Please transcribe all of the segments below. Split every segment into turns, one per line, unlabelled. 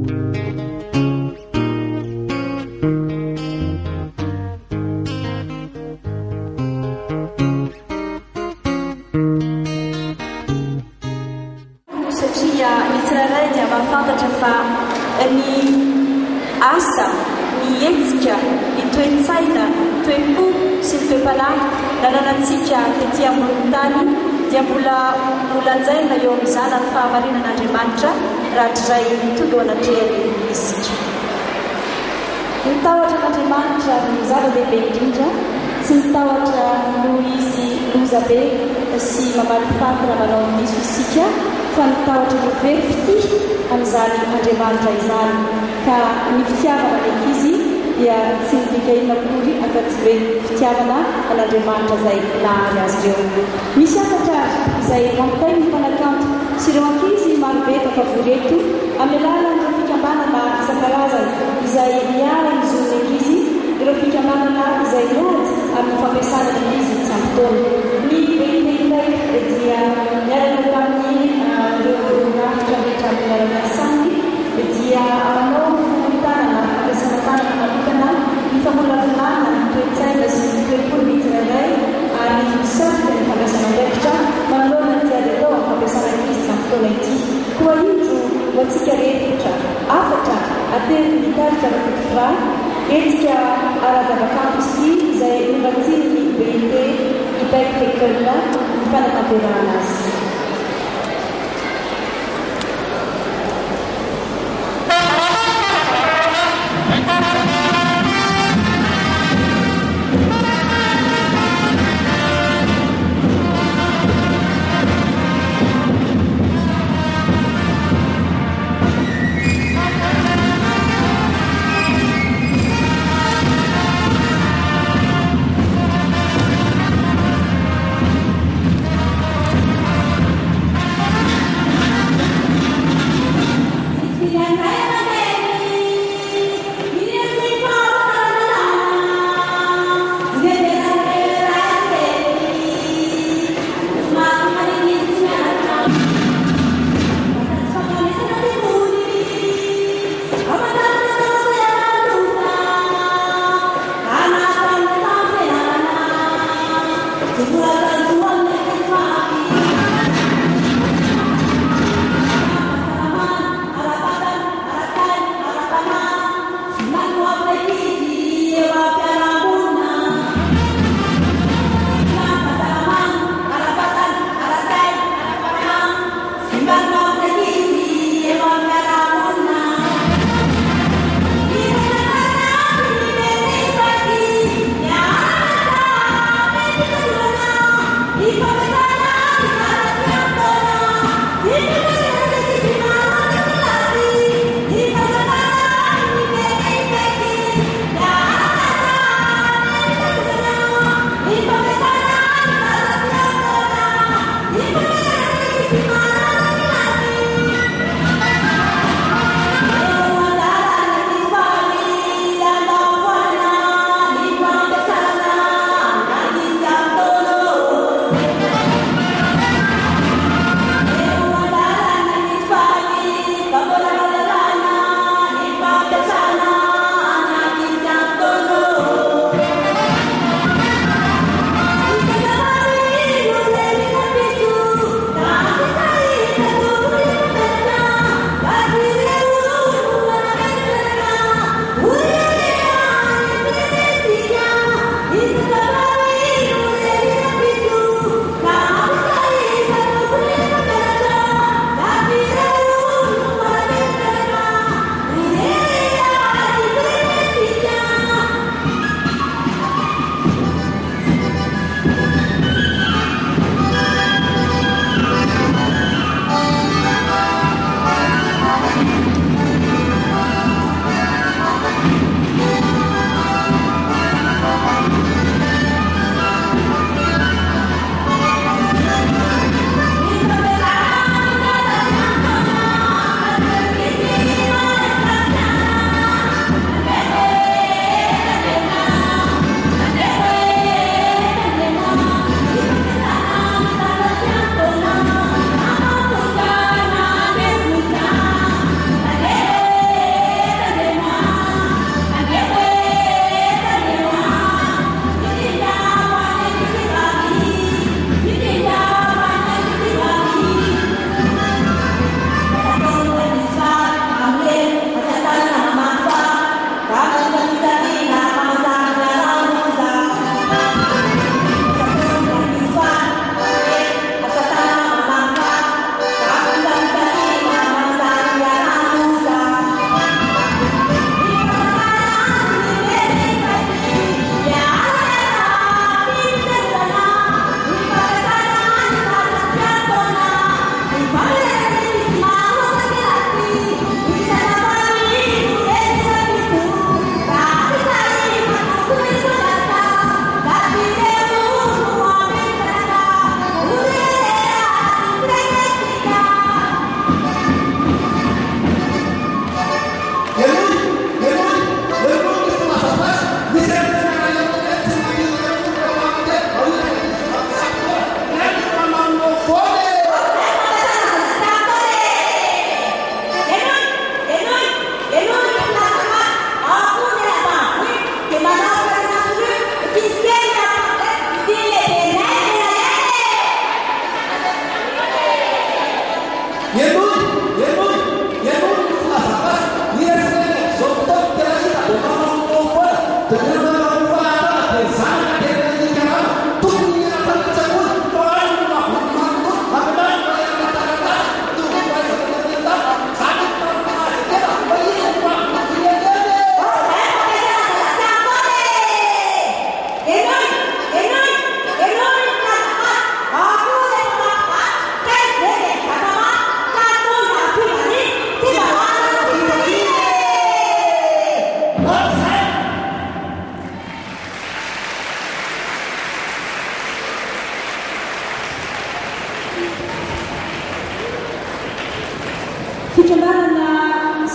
Satria ny tsirairay dia mahafantatra fa ny asa, ny hetsika, ny toe-tsaina, ny toe-po sy ny toe-panahy nananantsika tetỳ ambony tany dia mbola lanjaina eo amin'izany ny fahamarinan'Andriamanitra rahatrizay tolo anatrehany isika. Mitahotra an'Andriamanitra ny zava-dehibe indrindra, tsy mitahotra noho izy loza be sy mamaly faty raha manao ny diso isika, fa mitahotra ny very fity amin'izany Andriamanitra izany. Ka ny fitiavana ndraiky izy dia tsy midika inona akory afa-tsy hoe fitiavana an'Andriamanitra izay nahary azy ireo. Misy afatra izay mampitainy ny mpanakanto sy ireo ankizy marobe tafavoreto amin'ny alalan'ireo fikambanana isan-karazany izay miara ny zon'ny ankizy, ireo fikambanana izay miady amin'ny fampiasana ny ankizy tsy ampy-taona. Ny BET ilay dia miarana tamin'ny ireo rafitra rehetra amin'ny miara-miasany dia manao famoritanana fampiasana tanana manokana ny famolavolana ny toe-tsaina sy ny toe-polo ny tsirairay ary misatroka ny fampiasana andraikitra manoloana ny tiady atao amin'ny fampiasana ankizy sy ampy-taona ity. Koa indro ho antsika rehetra afatra atery mitarika ny potifra etsika ara-zava-kanto sy izay novatsiny ny BET IPEC-TECOL ny fanatanterahana azy.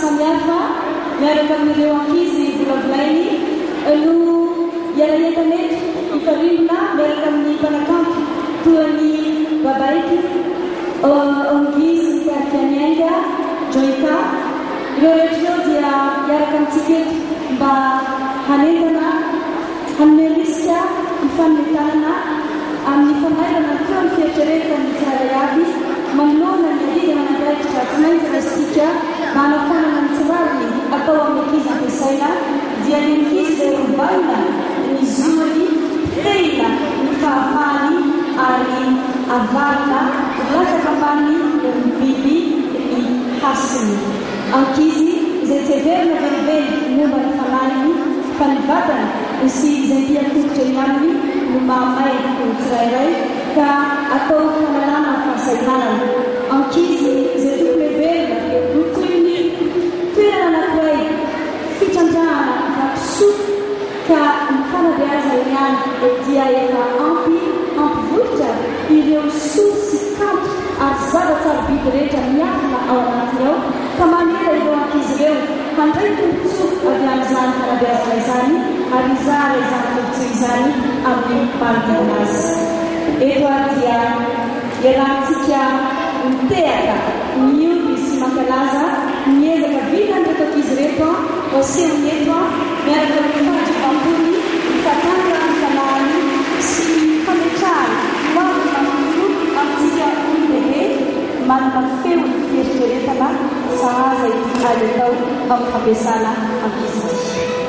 samihafa miaraka amin'ireo ankizy volavolainy no iaraentanety ifarindona miaraka amin'ny mpanakanto toa ny babaiky ongizy mikarikianiainga joika ireo rehetrareo dia miaraka amintsiketo mba hanentana hanomeriska ifanometanana amin'ny fanairana ny feo ny fieritreretina ny tsirairay avy manoloana ny adidy manandraikitra tsy maintsy rasitsika mba hanafanana ny tsirariny atao amin'ny ankizy ampiasaina dia ny ankizy dia rombaina ny zoany tena ny fahafahany ary avarina latsaka ambany ny biby ny hasiny ankizy izay tsy heverina velively momba ny fanahiny fa ny vatana isy izay mpiakototra iny aminy no mahamay ny tsirairay ka atao fanalana ny fahasahitanana ankizy izay tokony heverina no toy ny toerana anankiray fitrandrahana vatosoa ka ny fanabeaza ihany dia efa ampivotra ireo soa sy kanto ary zava-tsara biby rehetra miafina ao anatiny ao ka manera ireo ankizy ireo handray tombontsoa avy amin'izany fanabeazana izany ary izara izany tombontsoa izany amin'ny manodidina azy eto ary dia iarahantsika mitehaka miomby sy mankalaza miezaka vita nreto ankizy reto wasehony eto miaraka amin'ny fanatrovam-pony mifatanga ny fanahany sy fametrahany hoavy mamono amintsika olondehibe manana feo ny fieritreretana sahaza ity aly atao amin'ny fampiasana ankizy ity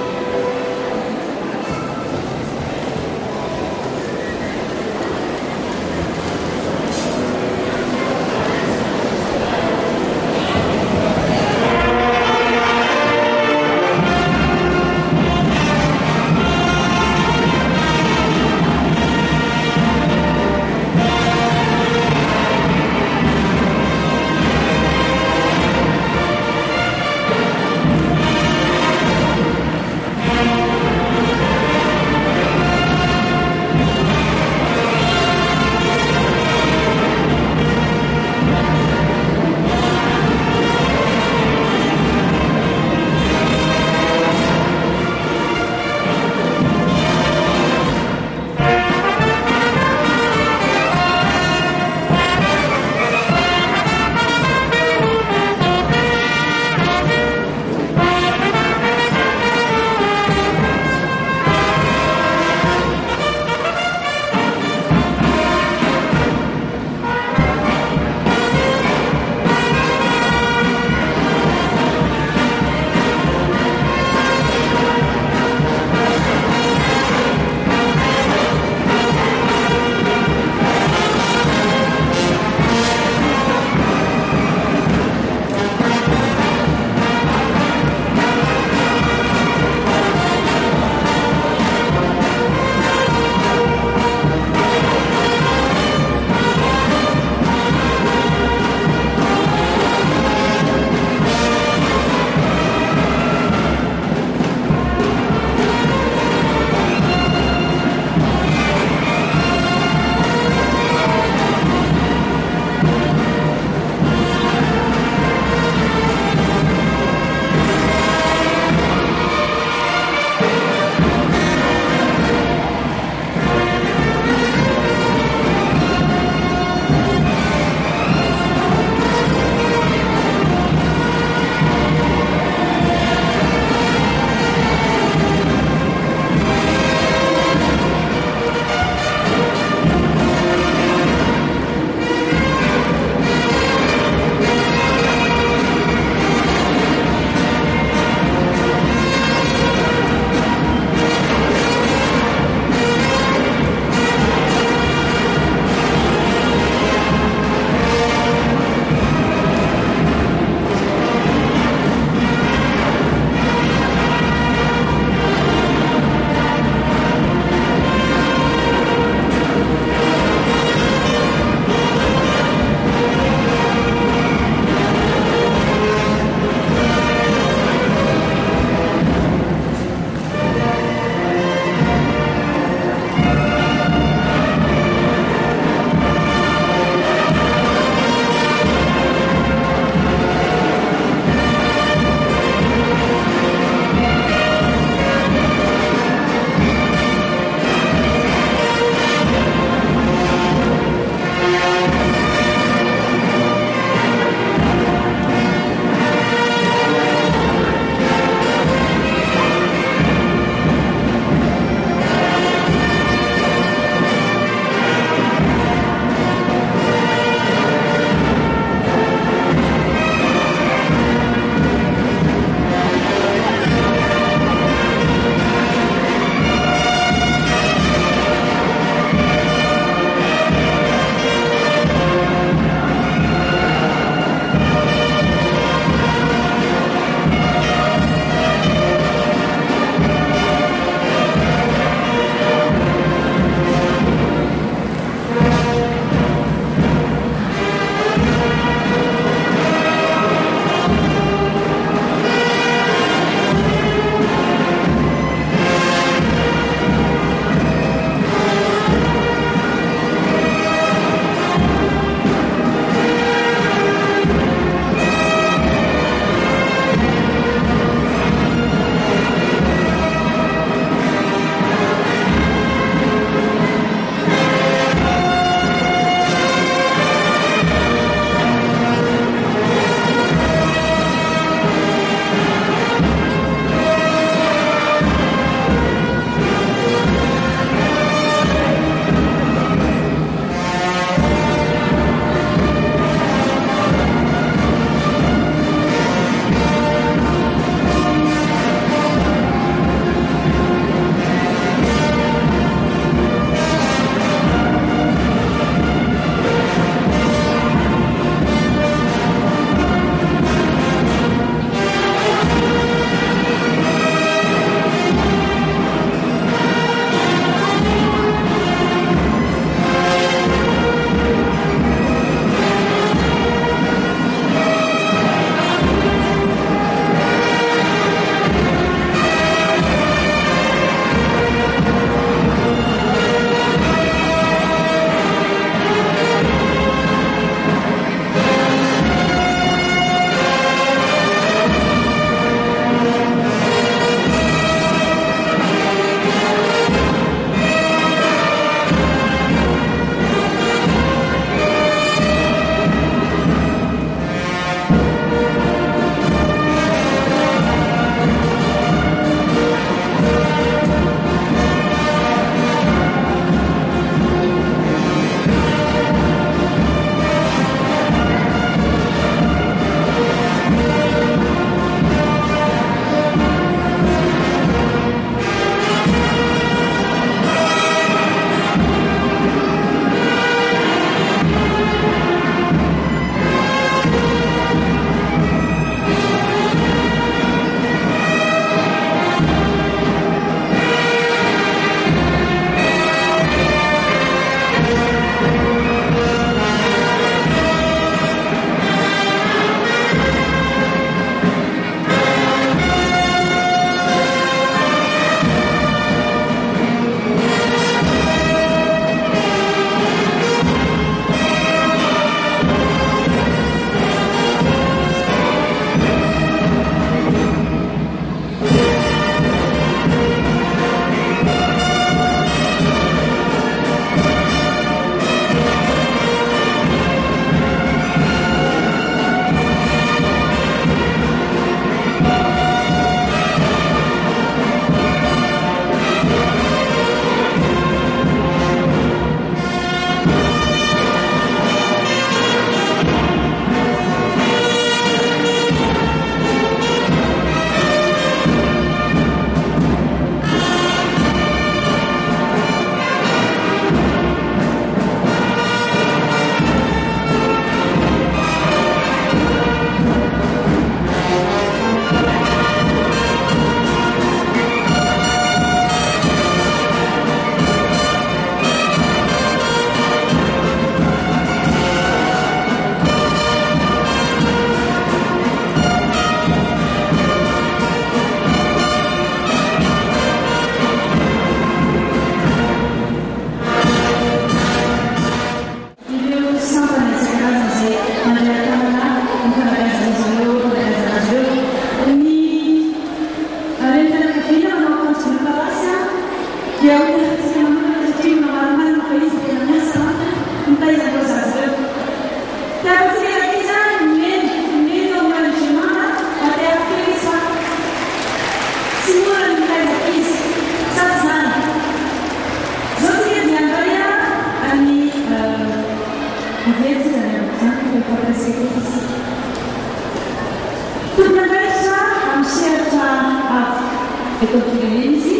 eto firenena izy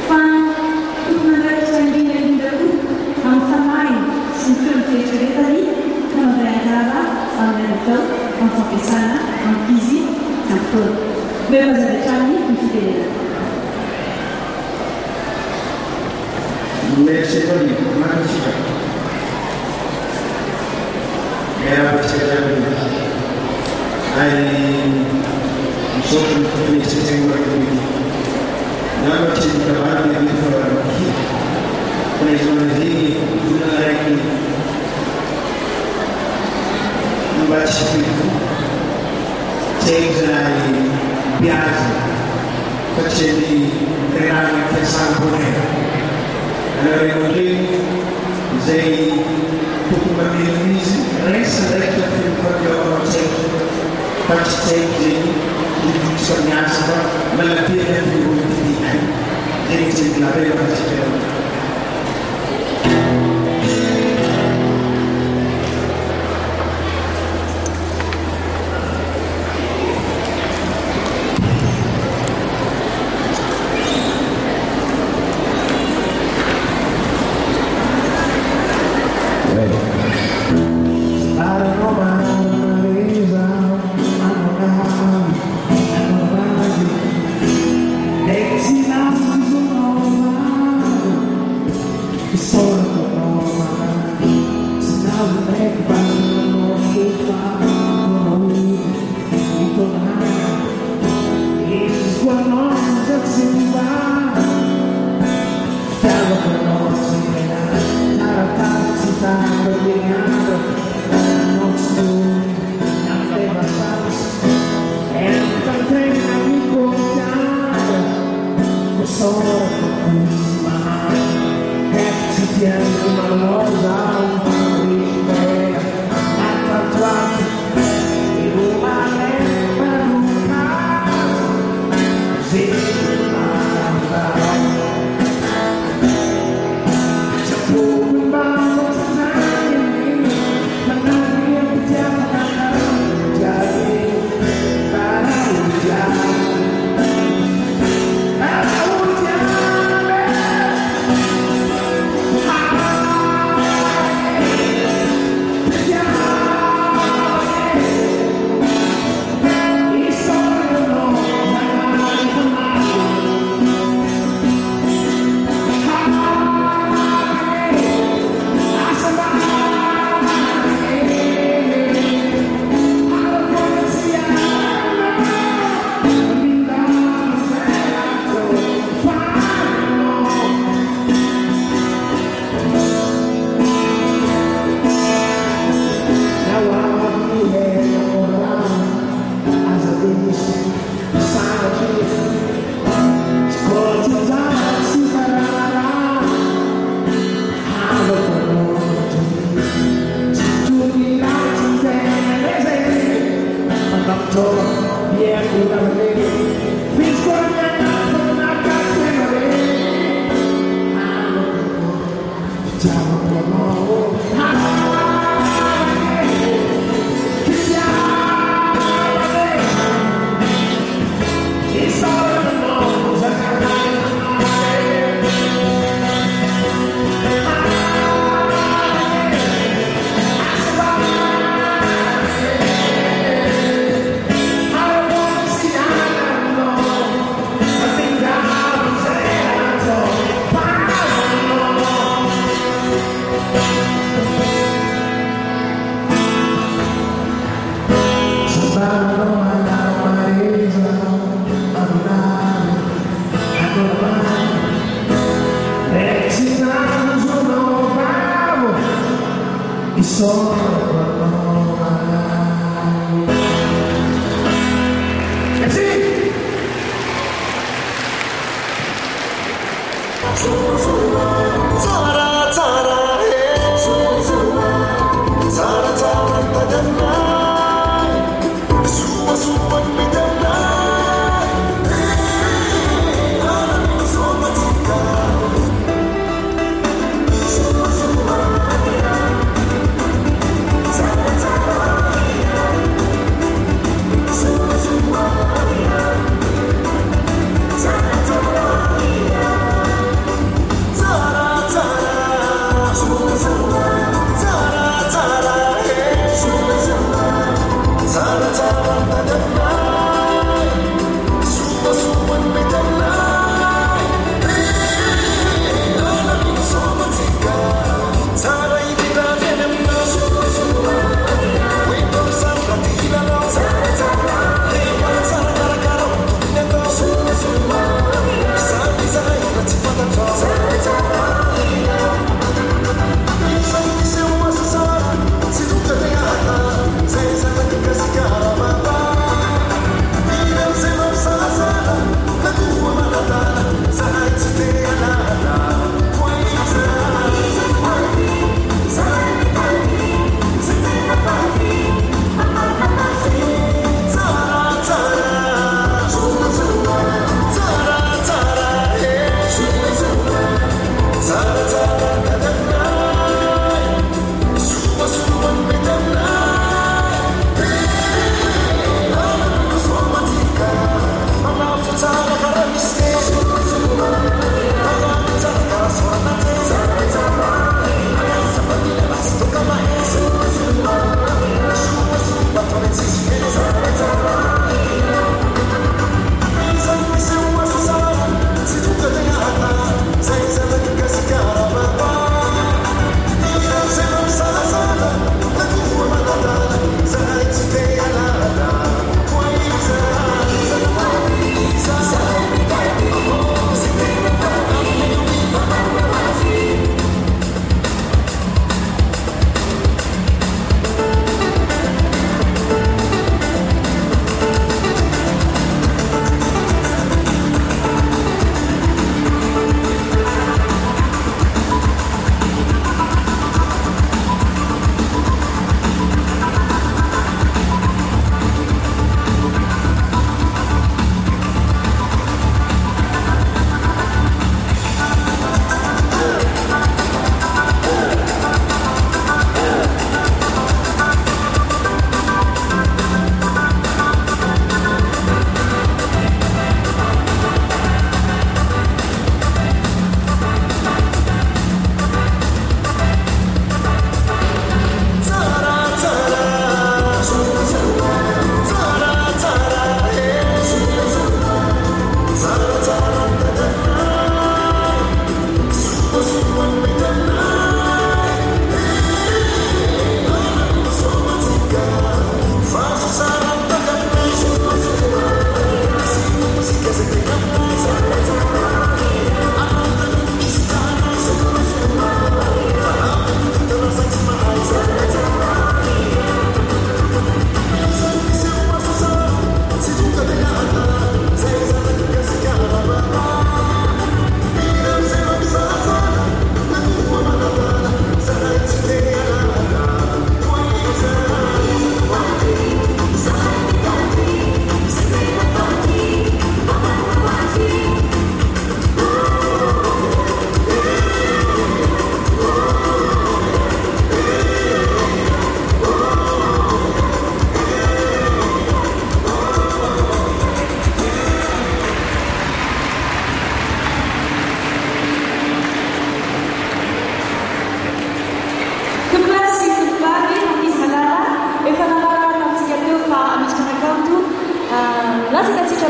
fa tokony andraikitra indrindra koa amin'ny fanahy sy ny feon'nyfeitreretany ka mandray anjara amin'n'anatao amin'ny fampiasana amin'izy ampotoana mevazavatrany ny fitenena.
Merci magnifique. Merci allora sei come mi resta detto che proprio faccio di sognarsi ma la piena di vita devi sentire la vera passione.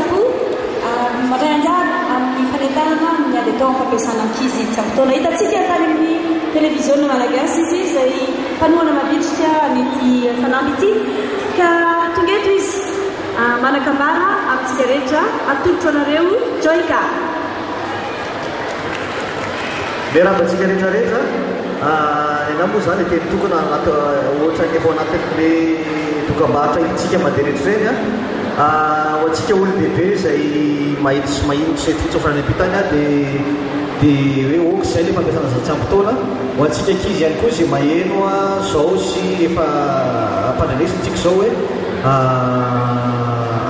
betsaka mandray anjara amin'ny fanentanana miady atao amin'ny fampiasana ankizy tsy ampotoana hitantsika tany amin'ny télévision malagasy izy izay mpanohana mavitrika mety fanampy ity ka tonga eto izy manakambara amintsika rehetra atolotro anareo Joyka
miarabantsika rehetrarehetra ena moa zany teny tokona anaty ohatra efa anatin'le dokam-barotra itsika mandeha rehetra ireny ho antsika olo-dehibe izay mahita sy mahino sy fitsofana ampitany dia hoe oky zay le fampiasana zay tsy ampitoana ho antsika ankizy ihany koa izay maheno zao sy efa ampanandresintsika zao hoe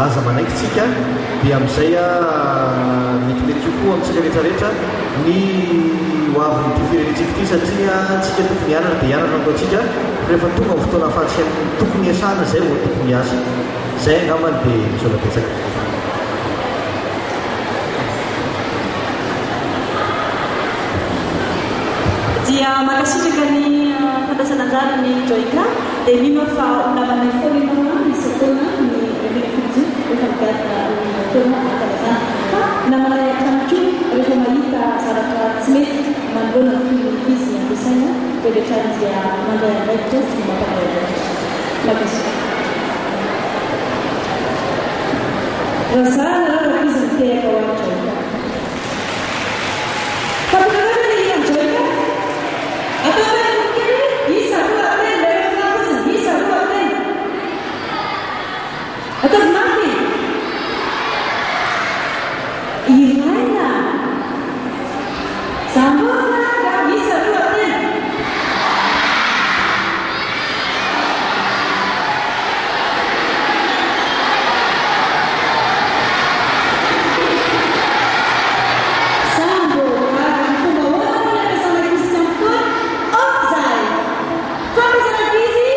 aza manaikitsika dia amin'izay metimety kokoa amintsika rehetrarehetra ny hoavin'ny ty firenentsika ity satria tsika tokony hianana dia hianana atao antsika rehefa tonga amin'ny fotoana ahafahantsika tokony iasana zay vao tokony hiasa zay angambany dia misolabetsaka
dia makasitraka ny fandraisana anjara ny Joyka dia mino fa namana foana ianao misy foana ny revena fotsy rehefa migadina ny foana akarazana fa namana hatrany koa rehefa mahita zavatra tsy mety manoloana ny izy ampiasaina dia rehetra dia mandray andraikitra sy mampandray makasitraka raha zany raha izy miteraka ho any Joyka atau mati ilaina sama nggak bisa buatin sambo akan pembawaannya bersama Christian pun Odzai sampai sana gizi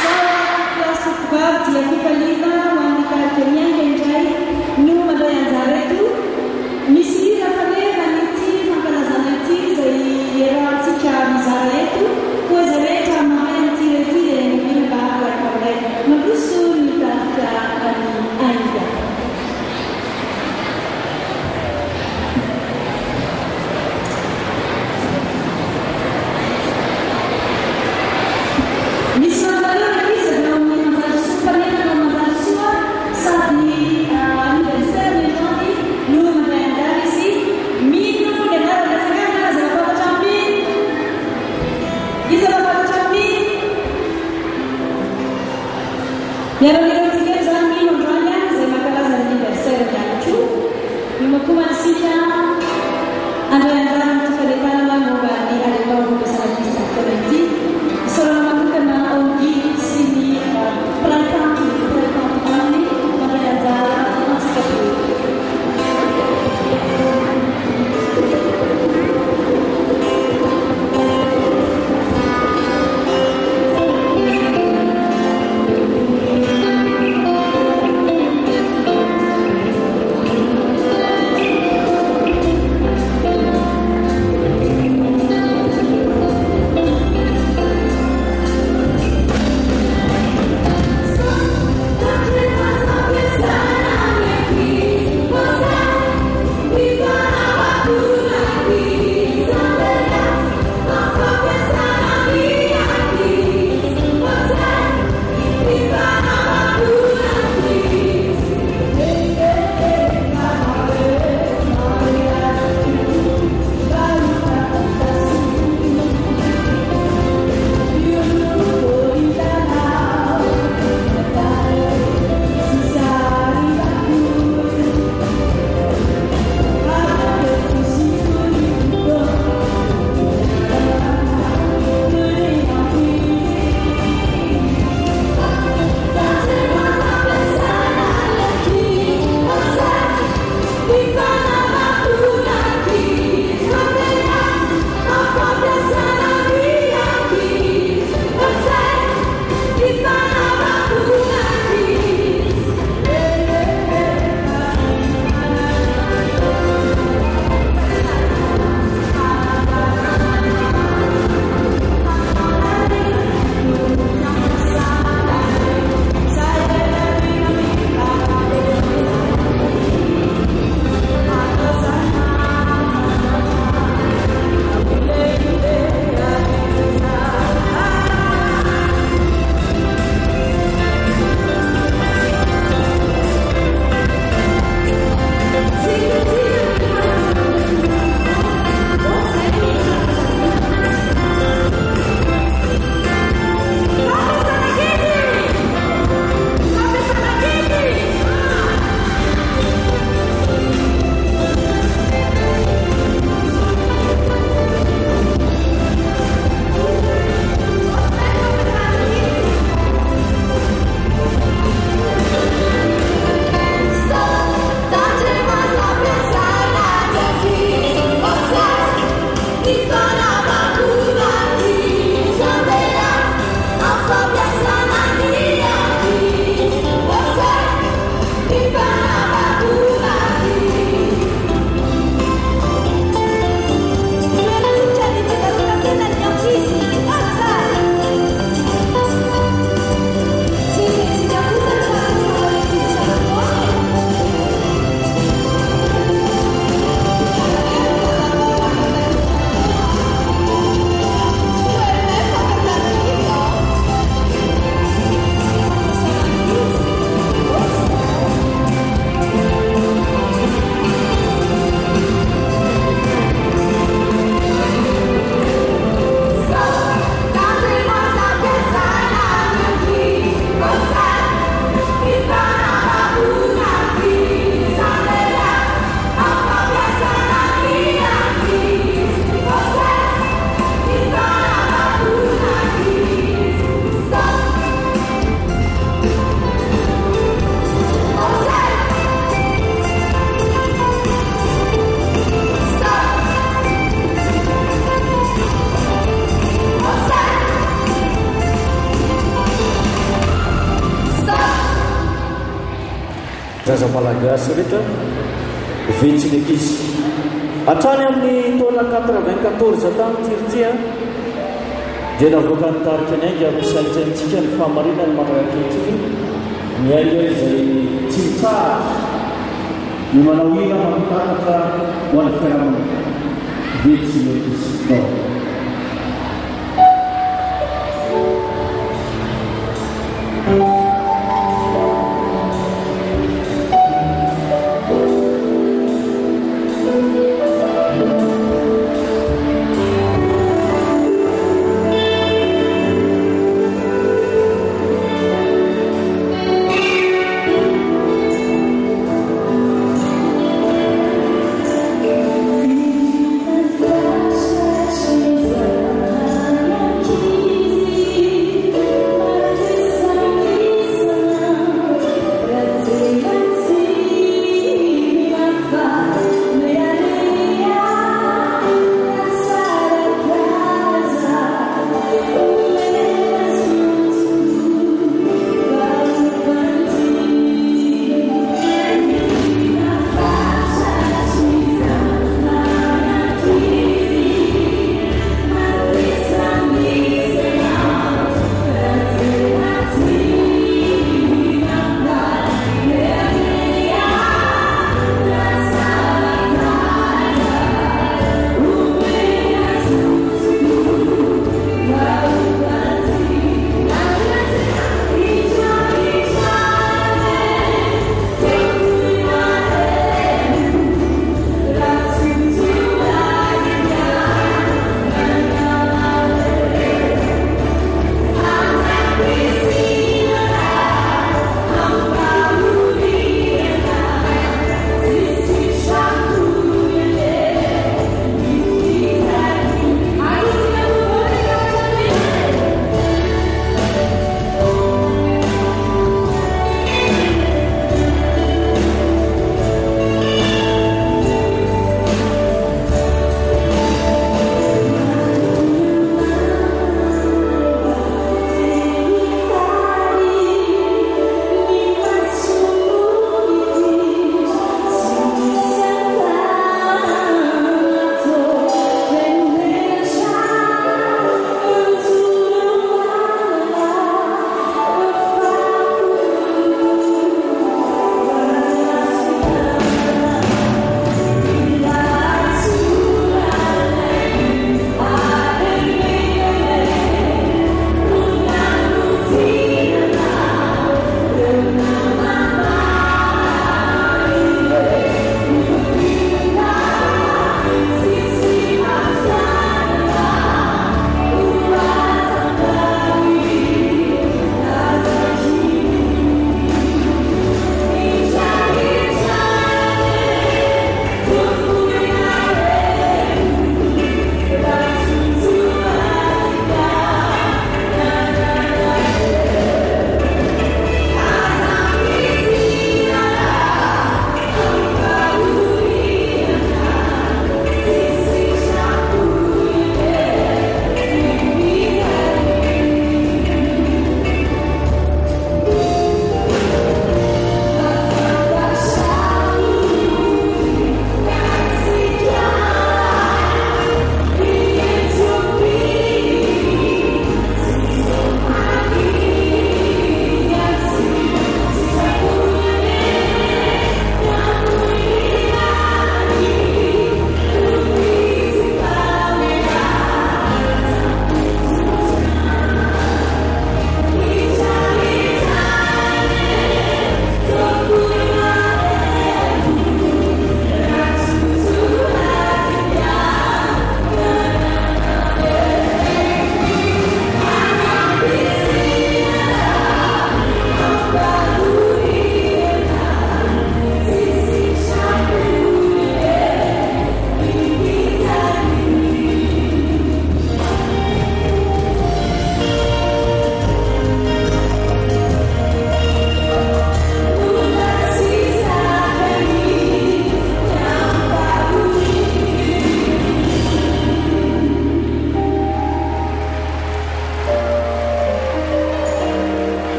saya kelas sebab dia kita lihat wanita akhirnya yang jahit nu ada yang jahit itu misi rafale nanti makanan nanti saya era sika misal itu kue jahit sama yang nanti yang mungkin bahagia kalau magusun kita anda yang mengertikan zami nomornya saya makalah zami berser yang cu memukuman sisa ada yang zami terkadang dalam mengubah ada bau besar di sektor ini seorang melakukan audio sini perangkat kami pada yang zami masih kecil
zaza malagasy rehetra vetsy ndraiky izy hatrany amin'ny taona 94 tany tirtia dia navoaka ny tarika ny ainga misaintsaintsika ny famarina ny manaraketriny ny ainga izay tsy mitsahatra ny manao ina mampitatatra ho an'ny fiarahamony vetsy ndraiky izy